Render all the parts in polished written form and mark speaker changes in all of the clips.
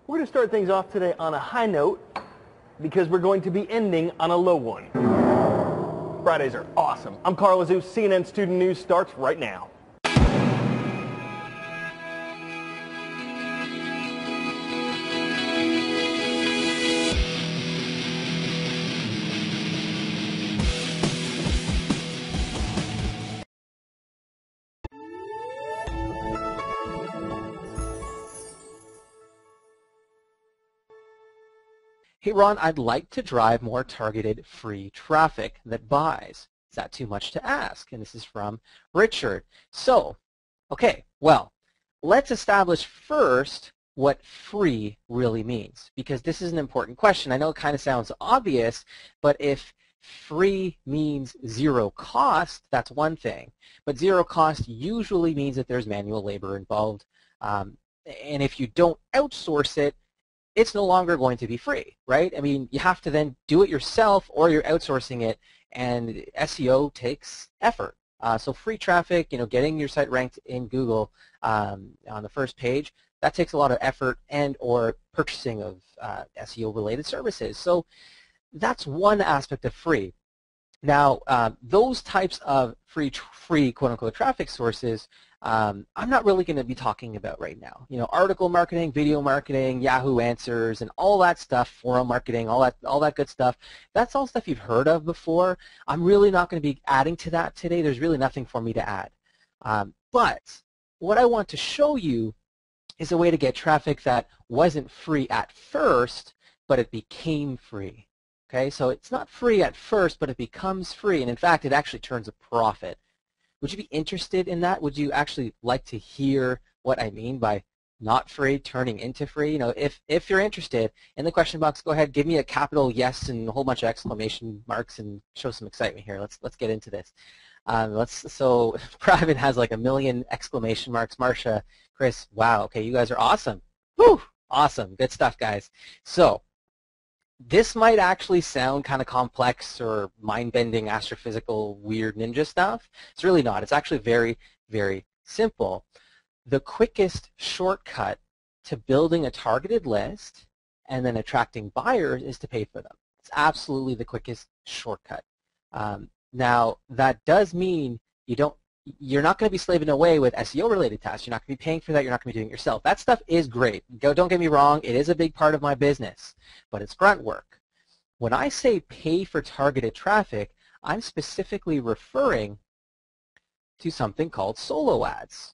Speaker 1: We're going to start things off today on a high note because we're going to be ending on a low one. Fridays are awesome. I'm Carl Azeus. CNN Student News starts right now.
Speaker 2: Hey Ron, I'd like to drive more targeted free traffic that buys. Is that too much to ask? And this is from Richard. So, okay, well, let's establish first what free really means, because this is an important question. I know it kind of sounds obvious, but if free means zero cost, that's one thing. But zero cost usually means that there's manual labor involved. And if you don't outsource it, it's no longer going to be free, right? I mean, you have to then do it yourself or you're outsourcing it, and SEO takes effort. So free traffic, getting your site ranked in Google on the first page, that takes a lot of effort and or purchasing of SEO-related services. So that's one aspect of free. Now, those types of free quote-unquote traffic sources, I'm not really going to be talking about right now. Article marketing, video marketing, Yahoo Answers, and all that stuff, forum marketing, all that good stuff. That's all stuff you've heard of before. I'm really not going to be adding to that today. There's really nothing for me to add. But what I want to show you is a way to get traffic that wasn't free at first, but it became free. Okay, so it's not free at first, but it becomes free, and in fact, it actually turns a profit. Would you be interested in that? Would you actually like to hear what I mean by not free turning into free? If you're interested, in the question box, go ahead, give me a capital yes and a whole bunch of exclamation marks and show some excitement here. Let's get into this. So Private has like 1 million exclamation marks. Marsha, Chris, wow, okay, you guys are awesome. Woo, awesome, good stuff, guys. So this might actually sound kind of complex or mind-bending, astrophysical, weird ninja stuff. It's really not. It's actually very, very simple. The quickest shortcut to building a targeted list and then attracting buyers is to pay for them. It's absolutely the quickest shortcut. Now, that does mean you're not going to be slaving away with SEO-related tasks. You're not going to be paying for that. You're not going to be doing it yourself. That stuff is great. Don't get me wrong. It is a big part of my business, but it's grunt work. When I say pay for targeted traffic, I'm specifically referring to something called solo ads.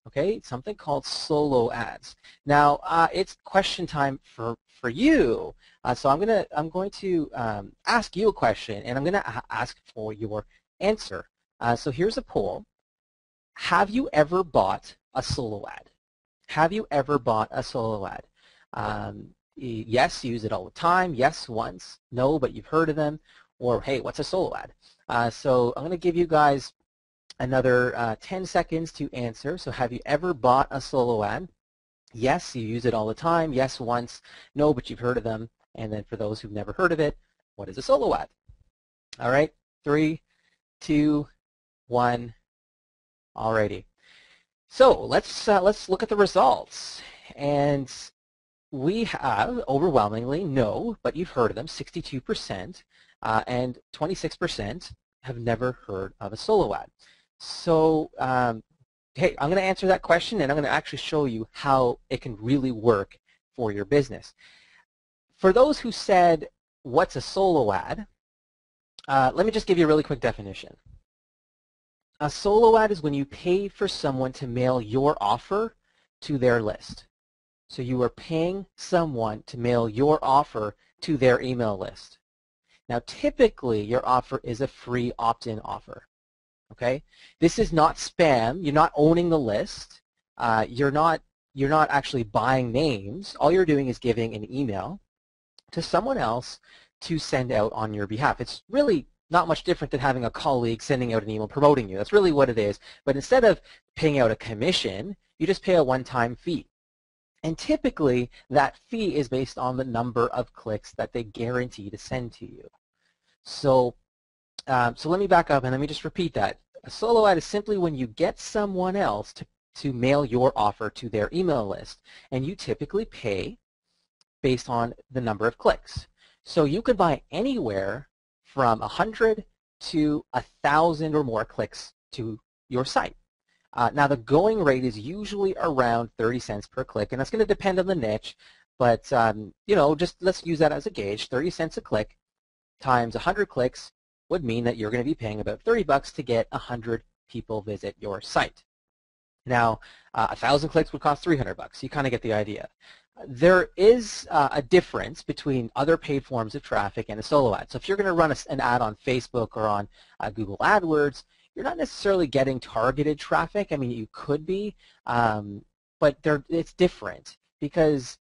Speaker 2: Okay, something called solo ads. Now, it's question time for you. So I'm going to ask you a question, and I'm going to ask for your answer. So here's a poll. Have you ever bought a solo ad? Have you ever bought a solo ad? Yes, you use it all the time. Yes, once. No, but you've heard of them. Or, hey, what's a solo ad? So I'm going to give you guys another 10 seconds to answer. So have you ever bought a solo ad? Yes, you use it all the time. Yes, once. No, but you've heard of them. And then for those who've never heard of it, what is a solo ad? All right, 3, 2, 1. Alrighty. So let's look at the results. And we have overwhelmingly no, but you've heard of them, 62%, and 26% have never heard of a solo ad. So, hey, I'm going to answer that question, and I'm going to actually show you how it can really work for your business. For those who said, what's a solo ad? Let me just give you a really quick definition. A solo ad is when you pay for someone to mail your offer to their list. So you are paying someone to mail your offer to their email list. Now, typically, your offer is a free opt-in offer. Okay? This is not spam. You're not owning the list. You're not actually buying names. All you're doing is giving an email to someone else to send out on your behalf. It's really not much different than having a colleague sending out an email promoting you. That's really what it is. But instead of paying out a commission, you just pay a one-time fee. And typically, that fee is based on the number of clicks that they guarantee to send to you. So, so let me back up and let me just repeat that. A solo ad is simply when you get someone else to mail your offer to their email list. And you typically pay based on the number of clicks. So you could buy anywhere from 100 to 1,000 or more clicks to your site. Now the going rate is usually around 30 cents per click, and that's going to depend on the niche, but you know, just let's use that as a gauge. 30 cents a click times 100 clicks would mean that you're going to be paying about 30 bucks to get 100 people visit your site. Now, 1,000 clicks would cost 300 bucks. You kind of get the idea. There is a difference between other paid forms of traffic and a solo ad. So if you're going to run an ad on Facebook or on Google AdWords, you're not necessarily getting targeted traffic. I mean, you could be, but it's different because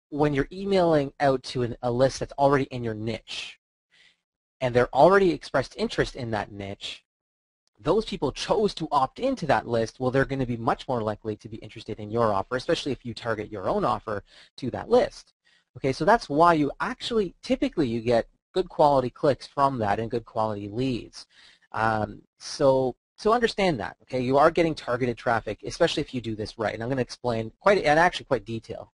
Speaker 2: when you're emailing out to a list that's already in your niche and they're already expressed interest in that niche, those people chose to opt into that list, well, they're going to be much more likely to be interested in your offer, especially if you target your own offer to that list. Okay, so that's why you actually, typically you get good quality clicks from that and good quality leads. So understand that, okay? You are getting targeted traffic, especially if you do this right, and I'm going to explain quite detail.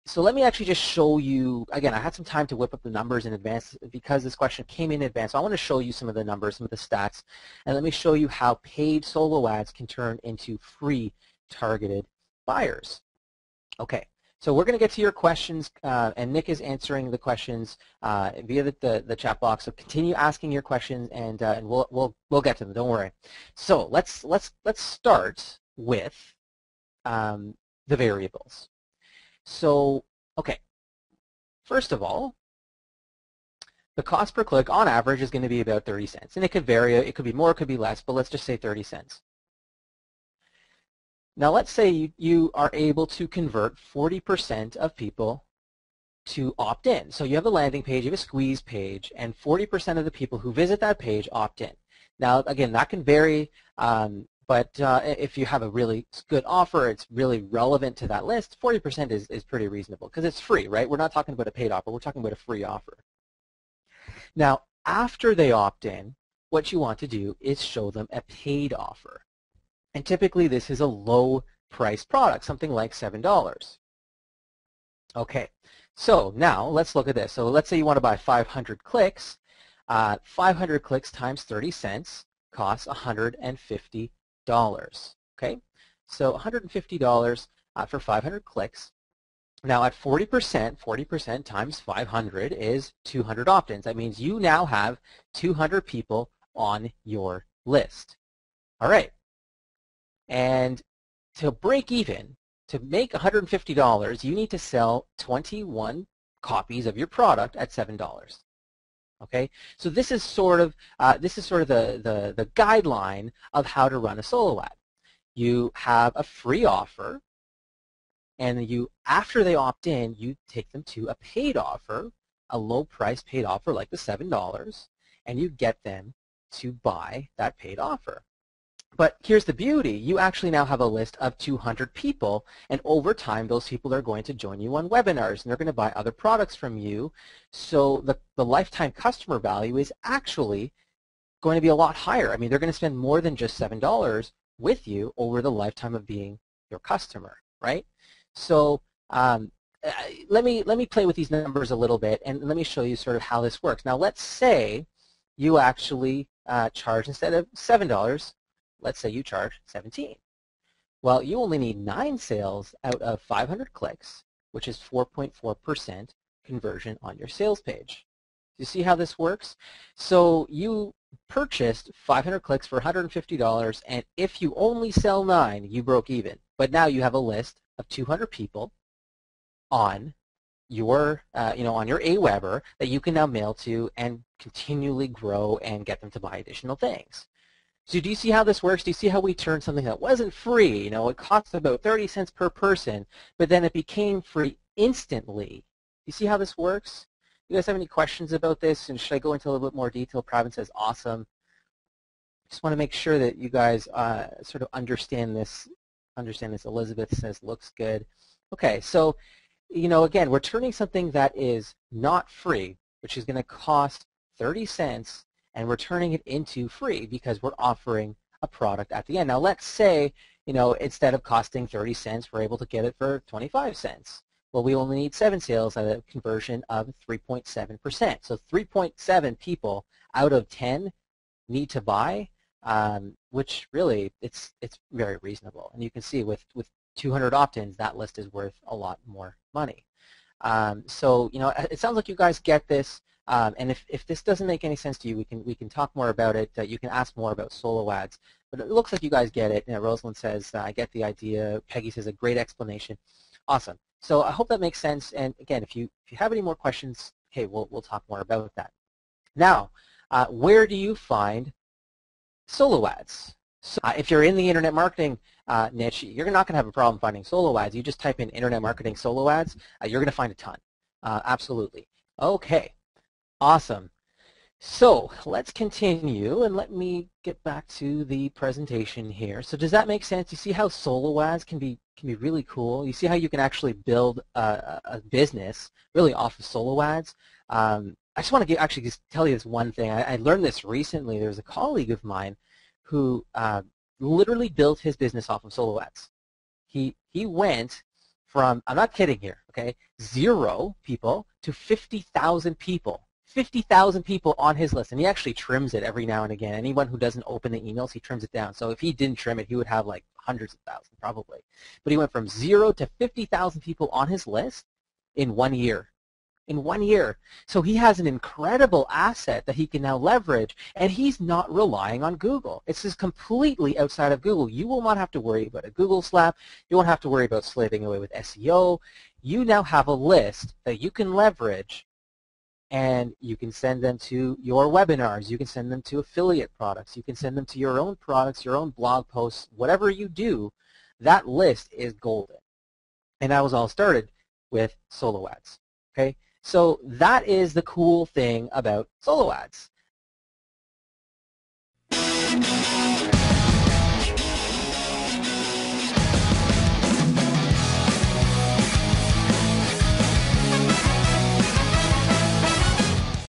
Speaker 2: So let me actually just show you, again, I had some time to whip up the numbers in advance because this question came in advance. So I want to show you some of the numbers, some of the stats, and let me show you how paid solo ads can turn into free targeted buyers. Okay, so we're going to get to your questions, and Nick is answering the questions via the chat box. So continue asking your questions, and we'll get to them. Don't worry. So let's start with the variables. So, okay, first of all, the cost per click on average is going to be about 30 cents. And it could vary, it could be more, it could be less, but let's just say 30 cents. Now let's say you are able to convert 40% of people to opt in. So you have a landing page, you have a squeeze page, and 40% of the people who visit that page opt in. Now again, that can vary, but if you have a really good offer, it's really relevant to that list, 40% is pretty reasonable because it's free, right? We're not talking about a paid offer, we're talking about a free offer. Now, after they opt in, what you want to do is show them a paid offer. And typically this is a low price product, something like $7. Okay, so now let's look at this. So let's say you want to buy 500 clicks. 500 clicks times 30 cents costs $150. Okay, so $150 for 500 clicks. Now at 40% times 500 is 200 opt-ins. That means you now have 200 people on your list. All right, and to break even, to make $150, you need to sell 21 copies of your product at $7. Okay, so this is sort of the guideline of how to run a solo ad. You have a free offer, and after they opt in, you take them to a paid offer, a low price paid offer like the $7, and you get them to buy that paid offer. But here's the beauty, you actually now have a list of 200 people, and over time those people are going to join you on webinars and they're going to buy other products from you. So the lifetime customer value is actually going to be a lot higher. I mean, they're going to spend more than just $7 with you over the lifetime of being your customer, right? So let me play with these numbers a little bit and let me show you sort of how this works. Now let's say you actually charge, instead of $7, let's say you charge 17. Well, you only need 9 sales out of 500 clicks, which is 4.4% conversion on your sales page. Do you see how this works? So you purchased 500 clicks for $150, and if you only sell 9, you broke even. But now you have a list of 200 people on your, on your Aweber that you can now mail to and continually grow and get them to buy additional things. So do you see how this works? Do you see how we turned something that wasn't free, it cost about 30 cents per person, but then it became free instantly? You see how this works? You guys have any questions about this? And should I go into a little bit more detail? Pravin says, awesome. Just want to make sure that you guys sort of understand this. Elizabeth says, looks good. Okay, so, again, we're turning something that is not free, which is going to cost 30 cents, and we're turning it into free because we're offering a product at the end. Now let's say, instead of costing 30 cents, we're able to get it for 25 cents. Well, we only need 7 sales at a conversion of 3.7%. So 3.7 people out of 10 need to buy, which really it's very reasonable. And you can see with 200 opt-ins, that list is worth a lot more money. So it sounds like you guys get this. And if this doesn't make any sense to you, we can talk more about it. You can ask more about solo ads. But it looks like you guys get it. Rosalind says, I get the idea. Peggy says, a great explanation. Awesome. So I hope that makes sense. And again, if you have any more questions, okay, we'll talk more about that. Now, where do you find solo ads? So, if you're in the internet marketing niche, you're not going to have a problem finding solo ads. You just type in internet marketing solo ads, you're going to find a ton. Absolutely. Okay. Awesome. So let's continue, and let me get back to the presentation here. So does that make sense? You see how solo ads can be really cool? You see how you can actually build a business really off of solo ads? I just want to actually just tell you this one thing. I learned this recently. There was a colleague of mine who literally built his business off of solo ads. He went from, I'm not kidding here, okay, 0 people to 50,000 people. 50,000 people on his list, and he actually trims it every now and again. Anyone who doesn't open the emails, he trims it down. So if he didn't trim it, he would have like hundreds of thousands probably. But he went from 0 to 50,000 people on his list in 1 year. In 1 year. So he has an incredible asset that he can now leverage, and he's not relying on Google. It's just completely outside of Google. You will not have to worry about a Google slap. You won't have to worry about slaving away with SEO. You now have a list that you can leverage, and you can send them to your webinars. You can send them to affiliate products. You can send them to your own products, your own blog posts, whatever you do. That list is golden. And that was all started with solo ads. Okay, so that is the cool thing about solo ads.